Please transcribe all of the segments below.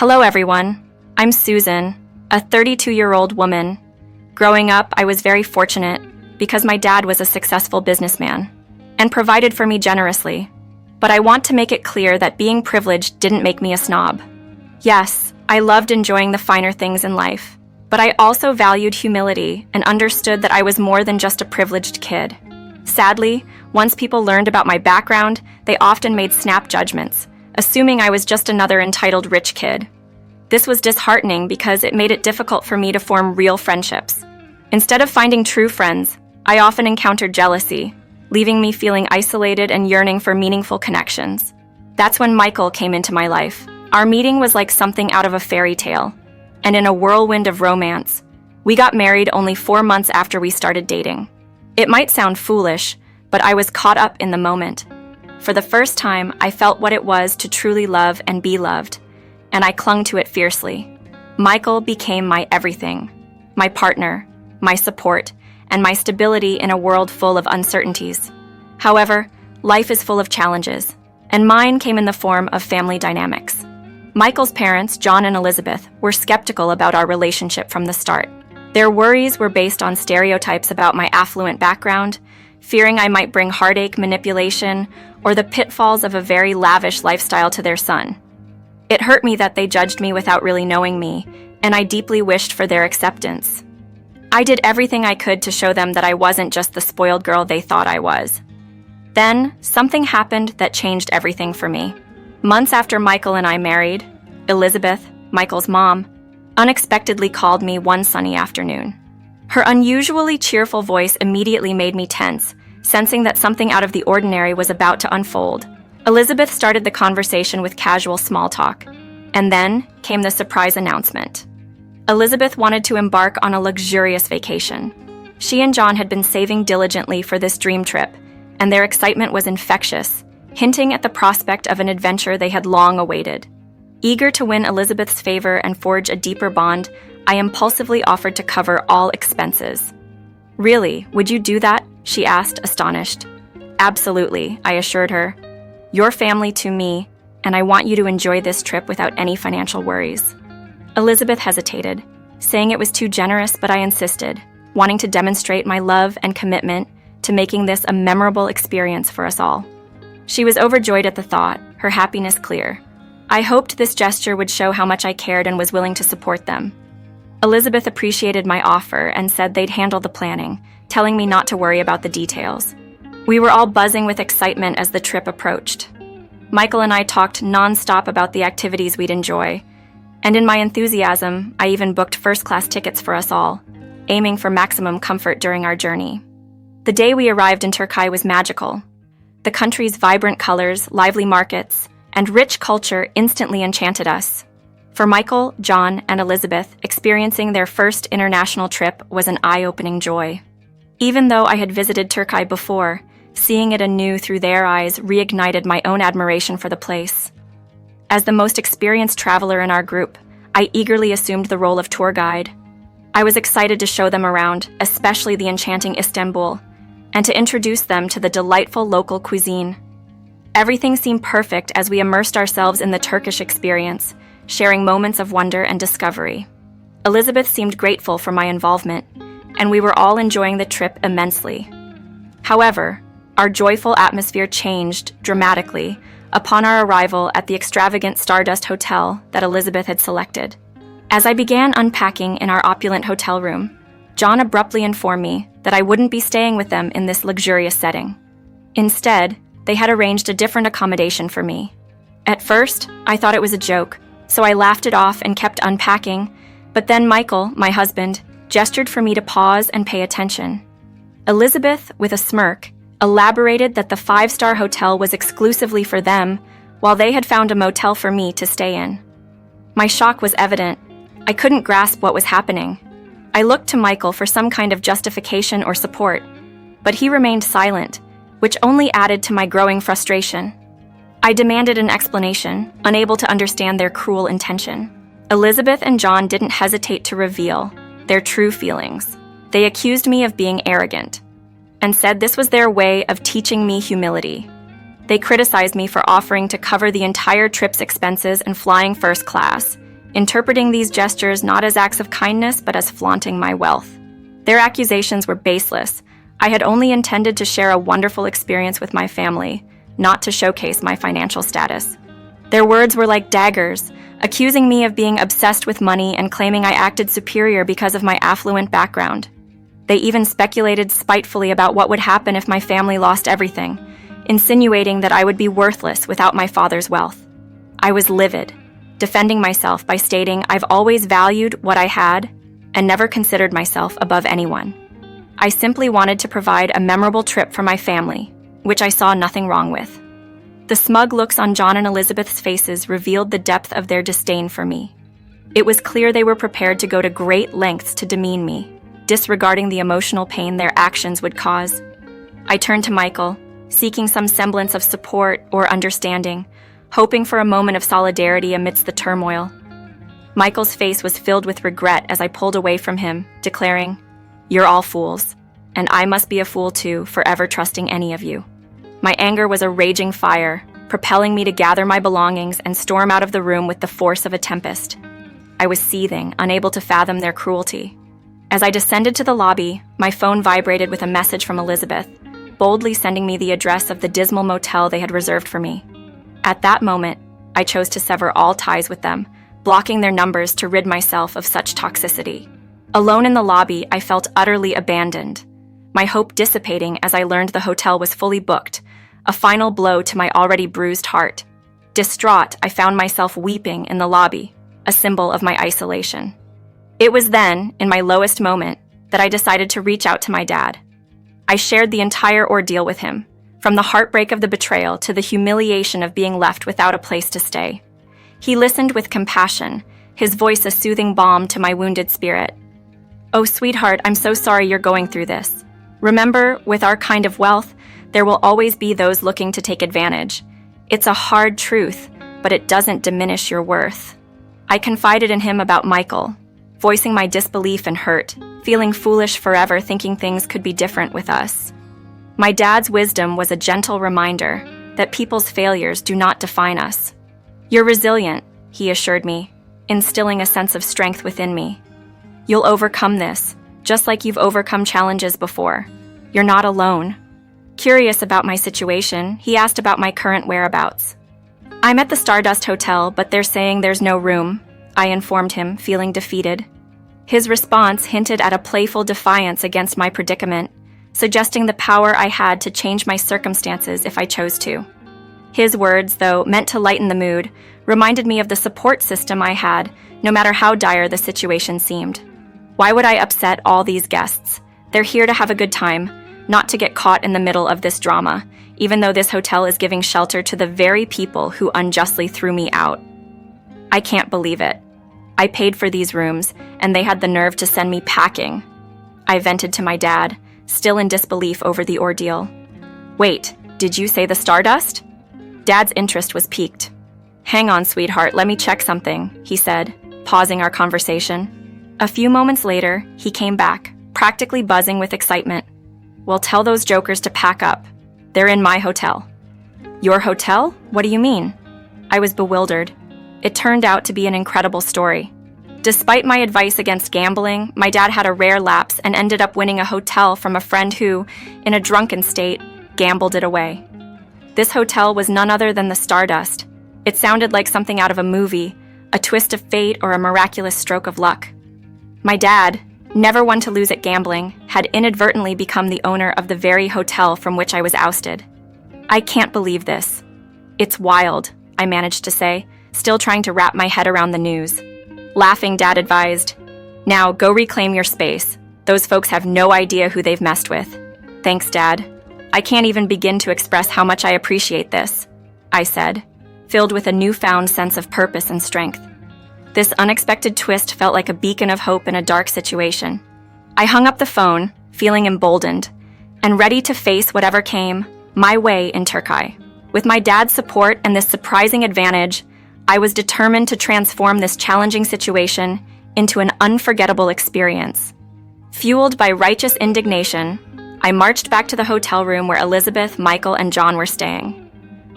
Hello, everyone. I'm Susan, a 32-year-old woman. Growing up, I was very fortunate because my dad was a successful businessman and provided for me generously. But I want to make it clear that being privileged didn't make me a snob. Yes, I loved enjoying the finer things in life, but I also valued humility and understood that I was more than just a privileged kid. Sadly, once people learned about my background, they often made snap judgments, assuming I was just another entitled rich kid. This was disheartening because it made it difficult for me to form real friendships. Instead of finding true friends, I often encountered jealousy, leaving me feeling isolated and yearning for meaningful connections. That's when Michael came into my life. Our meeting was like something out of a fairy tale, and in a whirlwind of romance, we got married only 4 months after we started dating. It might sound foolish, but I was caught up in the moment. For the first time, I felt what it was to truly love and be loved, and I clung to it fiercely. Michael became my everything, my partner, my support, and my stability in a world full of uncertainties. However, life is full of challenges, and mine came in the form of family dynamics. Michael's parents, John and Elizabeth, were skeptical about our relationship from the start. Their worries were based on stereotypes about my affluent background, fearing I might bring heartache, manipulation, or the pitfalls of a very lavish lifestyle to their son. It hurt me that they judged me without really knowing me, and I deeply wished for their acceptance. I did everything I could to show them that I wasn't just the spoiled girl they thought I was. Then, something happened that changed everything for me. Months after Michael and I married, Elizabeth, Michael's mom, unexpectedly called me one sunny afternoon. Her unusually cheerful voice immediately made me tense, sensing that something out of the ordinary was about to unfold. Elizabeth started the conversation with casual small talk, and then came the surprise announcement. Elizabeth wanted to embark on a luxurious vacation. She and John had been saving diligently for this dream trip, and their excitement was infectious, hinting at the prospect of an adventure they had long awaited. Eager to win Elizabeth's favor and forge a deeper bond, I impulsively offered to cover all expenses. "Really, would you do that?" she asked, astonished. "Absolutely," I assured her. "Your family to me, and I want you to enjoy this trip without any financial worries." Elizabeth hesitated, saying it was too generous, but I insisted, wanting to demonstrate my love and commitment to making this a memorable experience for us all. She was overjoyed at the thought, her happiness clear. I hoped this gesture would show how much I cared and was willing to support them. Elizabeth appreciated my offer and said they'd handle the planning, telling me not to worry about the details. We were all buzzing with excitement as the trip approached. Michael and I talked non-stop about the activities we'd enjoy, and in my enthusiasm, I even booked first-class tickets for us all, aiming for maximum comfort during our journey. The day we arrived in Turkey was magical. The country's vibrant colors, lively markets, and rich culture instantly enchanted us. For Michael, John, and Elizabeth, experiencing their first international trip was an eye-opening joy. Even though I had visited Turkey before, seeing it anew through their eyes reignited my own admiration for the place. As the most experienced traveler in our group, I eagerly assumed the role of tour guide. I was excited to show them around, especially the enchanting Istanbul, and to introduce them to the delightful local cuisine. Everything seemed perfect as we immersed ourselves in the Turkish experience, sharing moments of wonder and discovery. Elizabeth seemed grateful for my involvement, and we were all enjoying the trip immensely. However, our joyful atmosphere changed dramatically upon our arrival at the extravagant Stardust Hotel that Elizabeth had selected. As I began unpacking in our opulent hotel room, John abruptly informed me that I wouldn't be staying with them in this luxurious setting. Instead, they had arranged a different accommodation for me. At first, I thought it was a joke, so I laughed it off and kept unpacking, but then Michael, my husband, gestured for me to pause and pay attention. Elizabeth, with a smirk, elaborated that the five-star hotel was exclusively for them, while they had found a motel for me to stay in. My shock was evident. I couldn't grasp what was happening. I looked to Michael for some kind of justification or support, but he remained silent, which only added to my growing frustration. I demanded an explanation, unable to understand their cruel intention. Elizabeth and John didn't hesitate to reveal their true feelings. They accused me of being arrogant, and said this was their way of teaching me humility. They criticized me for offering to cover the entire trip's expenses and flying first class, interpreting these gestures not as acts of kindness but as flaunting my wealth. Their accusations were baseless. I had only intended to share a wonderful experience with my family, not to showcase my financial status. Their words were like daggers, accusing me of being obsessed with money and claiming I acted superior because of my affluent background. They even speculated spitefully about what would happen if my family lost everything, insinuating that I would be worthless without my father's wealth. I was livid, defending myself by stating I've always valued what I had and never considered myself above anyone. I simply wanted to provide a memorable trip for my family, which I saw nothing wrong with. The smug looks on John and Elizabeth's faces revealed the depth of their disdain for me. It was clear they were prepared to go to great lengths to demean me, disregarding the emotional pain their actions would cause. I turned to Michael, seeking some semblance of support or understanding, hoping for a moment of solidarity amidst the turmoil. Michael's face was filled with regret as I pulled away from him, declaring, "You're all fools, and I must be a fool too for ever trusting any of you." My anger was a raging fire, propelling me to gather my belongings and storm out of the room with the force of a tempest. I was seething, unable to fathom their cruelty. As I descended to the lobby, my phone vibrated with a message from Elizabeth, boldly sending me the address of the dismal motel they had reserved for me. At that moment, I chose to sever all ties with them, blocking their numbers to rid myself of such toxicity. Alone in the lobby, I felt utterly abandoned, my hope dissipating as I learned the hotel was fully booked, a final blow to my already bruised heart. Distraught, I found myself weeping in the lobby, a symbol of my isolation. It was then, in my lowest moment, that I decided to reach out to my dad. I shared the entire ordeal with him, from the heartbreak of the betrayal to the humiliation of being left without a place to stay. He listened with compassion, his voice a soothing balm to my wounded spirit. "Oh, sweetheart, I'm so sorry you're going through this. Remember, with our kind of wealth, there will always be those looking to take advantage. It's a hard truth, but it doesn't diminish your worth." I confided in him about Michael, voicing my disbelief and hurt, feeling foolish forever thinking things could be different with us. My dad's wisdom was a gentle reminder that people's failures do not define us. "You're resilient," he assured me, instilling a sense of strength within me. "You'll overcome this, just like you've overcome challenges before. You're not alone." Curious about my situation, he asked about my current whereabouts. "I'm at the Stardust Hotel, but they're saying there's no room," I informed him, feeling defeated. His response hinted at a playful defiance against my predicament, suggesting the power I had to change my circumstances if I chose to. His words, though meant to lighten the mood, reminded me of the support system I had, no matter how dire the situation seemed. Why would I upset all these guests? They're here to have a good time, not to get caught in the middle of this drama, even though this hotel is giving shelter to the very people who unjustly threw me out. I can't believe it. I paid for these rooms, and they had the nerve to send me packing. I vented to my dad, still in disbelief over the ordeal. "Wait, did you say the Stardust?" Dad's interest was piqued. "Hang on, sweetheart, let me check something," he said, pausing our conversation. A few moments later, he came back, practically buzzing with excitement. "Well, tell those jokers to pack up. They're in my hotel." "Your hotel? What do you mean?" I was bewildered. It turned out to be an incredible story. Despite my advice against gambling, my dad had a rare lapse and ended up winning a hotel from a friend who, in a drunken state, gambled it away. This hotel was none other than the Stardust. It sounded like something out of a movie, a twist of fate or a miraculous stroke of luck. My dad, never one to lose at gambling, had inadvertently become the owner of the very hotel from which I was ousted. "I can't believe this. It's wild," I managed to say, still trying to wrap my head around the news. Laughing, Dad advised, "Now go reclaim your space. Those folks have no idea who they've messed with." "Thanks, Dad. I can't even begin to express how much I appreciate this," I said, filled with a newfound sense of purpose and strength. This unexpected twist felt like a beacon of hope in a dark situation. I hung up the phone, feeling emboldened, and ready to face whatever came my way in Turkey. With my dad's support and this surprising advantage, I was determined to transform this challenging situation into an unforgettable experience. Fueled by righteous indignation, I marched back to the hotel room where Elizabeth, Michael, and John were staying.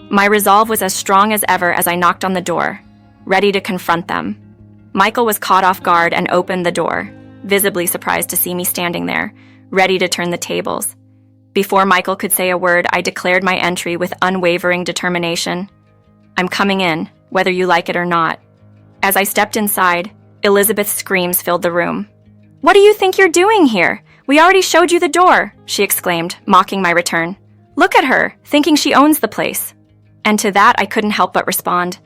My resolve was as strong as ever as I knocked on the door, ready to confront them. Michael was caught off guard and opened the door, visibly surprised to see me standing there, ready to turn the tables. Before Michael could say a word, I declared my entry with unwavering determination. "I'm coming in, whether you like it or not." As I stepped inside, Elizabeth's screams filled the room. "What do you think you're doing here? We already showed you the door," she exclaimed, mocking my return. "Look at her, thinking she owns the place." And to that, I couldn't help but respond,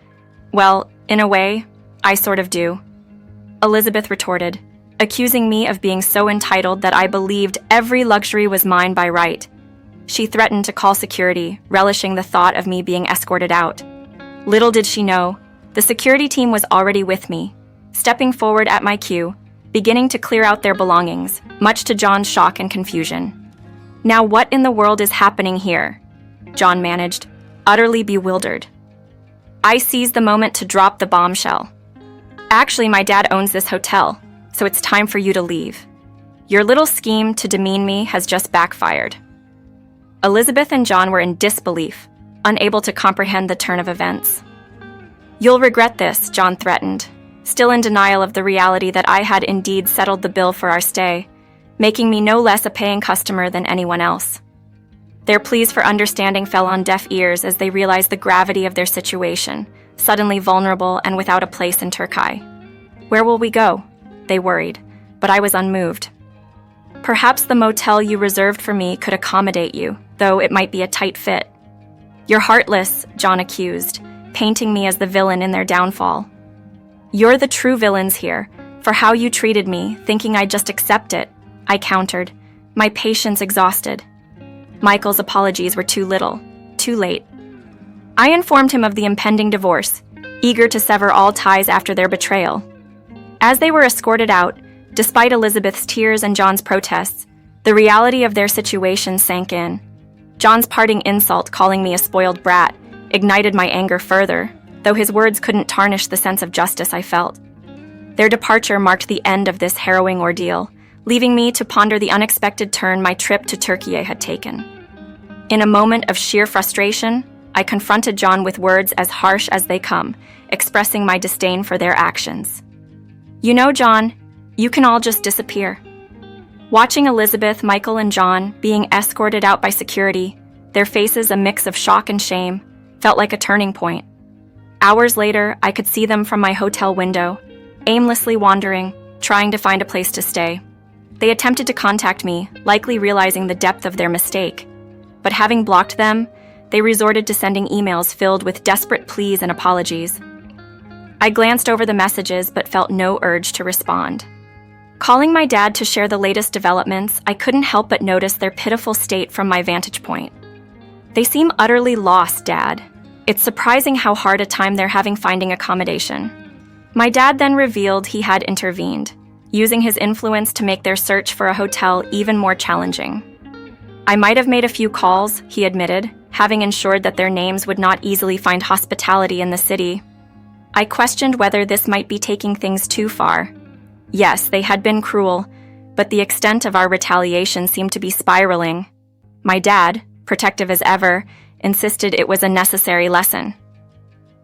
"Well, in a way, I sort of do." Elizabeth retorted, accusing me of being so entitled that I believed every luxury was mine by right. She threatened to call security, relishing the thought of me being escorted out. Little did she know, the security team was already with me, stepping forward at my cue, beginning to clear out their belongings, much to John's shock and confusion. "Now what in the world is happening here?" John managed, utterly bewildered. I seized the moment to drop the bombshell. "Actually, my dad owns this hotel, so it's time for you to leave. Your little scheme to demean me has just backfired." Elizabeth and John were in disbelief, unable to comprehend the turn of events. "You'll regret this," John threatened, still in denial of the reality that I had indeed settled the bill for our stay, making me no less a paying customer than anyone else. Their pleas for understanding fell on deaf ears as they realized the gravity of their situation, suddenly vulnerable and without a place in Turkey. "Where will we go?" they worried, but I was unmoved. "Perhaps the motel you reserved for me could accommodate you, though it might be a tight fit." "You're heartless," John accused, painting me as the villain in their downfall. "You're the true villains here, for how you treated me, thinking I'd just accept it," I countered, my patience exhausted. Michael's apologies were too little, too late. I informed him of the impending divorce, eager to sever all ties after their betrayal. As they were escorted out, despite Elizabeth's tears and John's protests, the reality of their situation sank in. John's parting insult, calling me a spoiled brat, ignited my anger further, though his words couldn't tarnish the sense of justice I felt. Their departure marked the end of this harrowing ordeal, leaving me to ponder the unexpected turn my trip to Turkey had taken. In a moment of sheer frustration, I confronted John with words as harsh as they come, expressing my disdain for their actions. "You know, John, you can all just disappear." Watching Elizabeth, Michael, and John being escorted out by security, their faces a mix of shock and shame, felt like a turning point. Hours later, I could see them from my hotel window, aimlessly wandering, trying to find a place to stay. They attempted to contact me, likely realizing the depth of their mistake. But having blocked them, they resorted to sending emails filled with desperate pleas and apologies. I glanced over the messages but felt no urge to respond. Calling my dad to share the latest developments, I couldn't help but notice their pitiful state from my vantage point. "They seem utterly lost, Dad. It's surprising how hard a time they're having finding accommodation." My dad then revealed he had intervened, using his influence to make their search for a hotel even more challenging. "I might have made a few calls," he admitted, having ensured that their names would not easily find hospitality in the city. I questioned whether this might be taking things too far. Yes, they had been cruel, but the extent of our retaliation seemed to be spiraling. My dad, protective as ever, insisted it was a necessary lesson.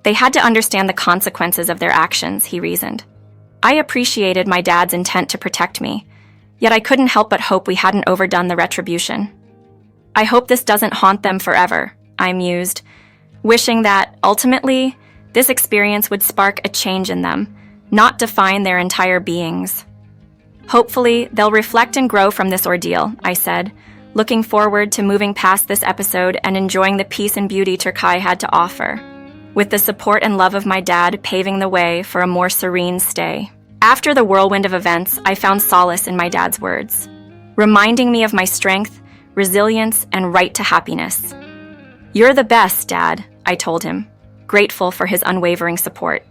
They had to understand the consequences of their actions, he reasoned. I appreciated my dad's intent to protect me, yet I couldn't help but hope we hadn't overdone the retribution. "I hope this doesn't haunt them forever," I mused, wishing that, ultimately, this experience would spark a change in them, not define their entire beings. "Hopefully, they'll reflect and grow from this ordeal," I said, looking forward to moving past this episode and enjoying the peace and beauty Turkey had to offer, with the support and love of my dad paving the way for a more serene stay. After the whirlwind of events, I found solace in my dad's words, reminding me of my strength, resilience, and right to happiness. "You're the best, Dad," I told him, grateful for his unwavering support.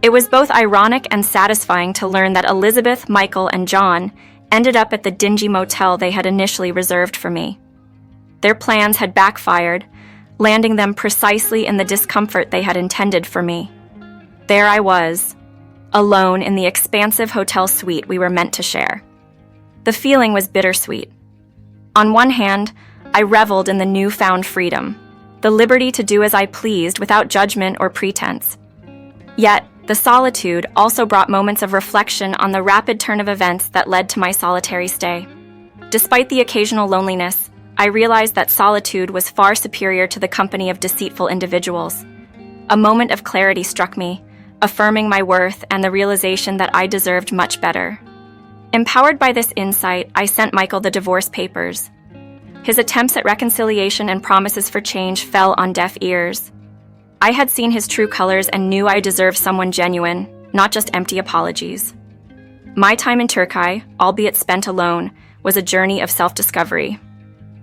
It was both ironic and satisfying to learn that Elizabeth, Michael, and John ended up at the dingy motel they had initially reserved for me. Their plans had backfired, landing them precisely in the discomfort they had intended for me. There I was, alone in the expansive hotel suite we were meant to share. The feeling was bittersweet. On one hand, I reveled in the newfound freedom, the liberty to do as I pleased without judgment or pretense. Yet, The solitude also brought moments of reflection on the rapid turn of events that led to my solitary stay. Despite the occasional loneliness, I realized that solitude was far superior to the company of deceitful individuals. A moment of clarity struck me, affirming my worth and the realization that I deserved much better. Empowered by this insight, I sent Michael the divorce papers. His attempts at reconciliation and promises for change fell on deaf ears. I had seen his true colors and knew I deserved someone genuine, not just empty apologies. My time in Turkey, albeit spent alone, was a journey of self-discovery.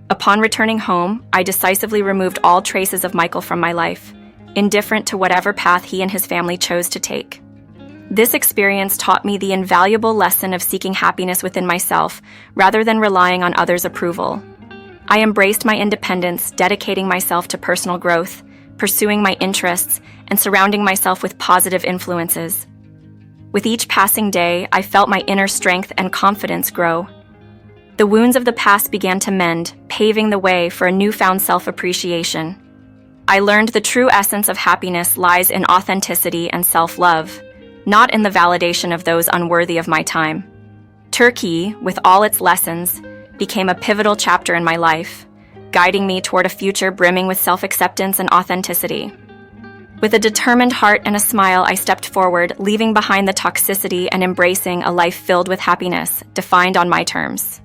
Upon returning home, I decisively removed all traces of Michael from my life, indifferent to whatever path he and his family chose to take. This experience taught me the invaluable lesson of seeking happiness within myself rather than relying on others' approval. I embraced my independence, dedicating myself to personal growth, pursuing my interests, and surrounding myself with positive influences. With each passing day, I felt my inner strength and confidence grow. The wounds of the past began to mend, paving the way for a newfound self-appreciation. I learned the true essence of happiness lies in authenticity and self-love, not in the validation of those unworthy of my time. Turkey, with all its lessons, became a pivotal chapter in my life, guiding me toward a future brimming with self-acceptance and authenticity. With a determined heart and a smile, I stepped forward, leaving behind the toxicity and embracing a life filled with happiness, defined on my terms.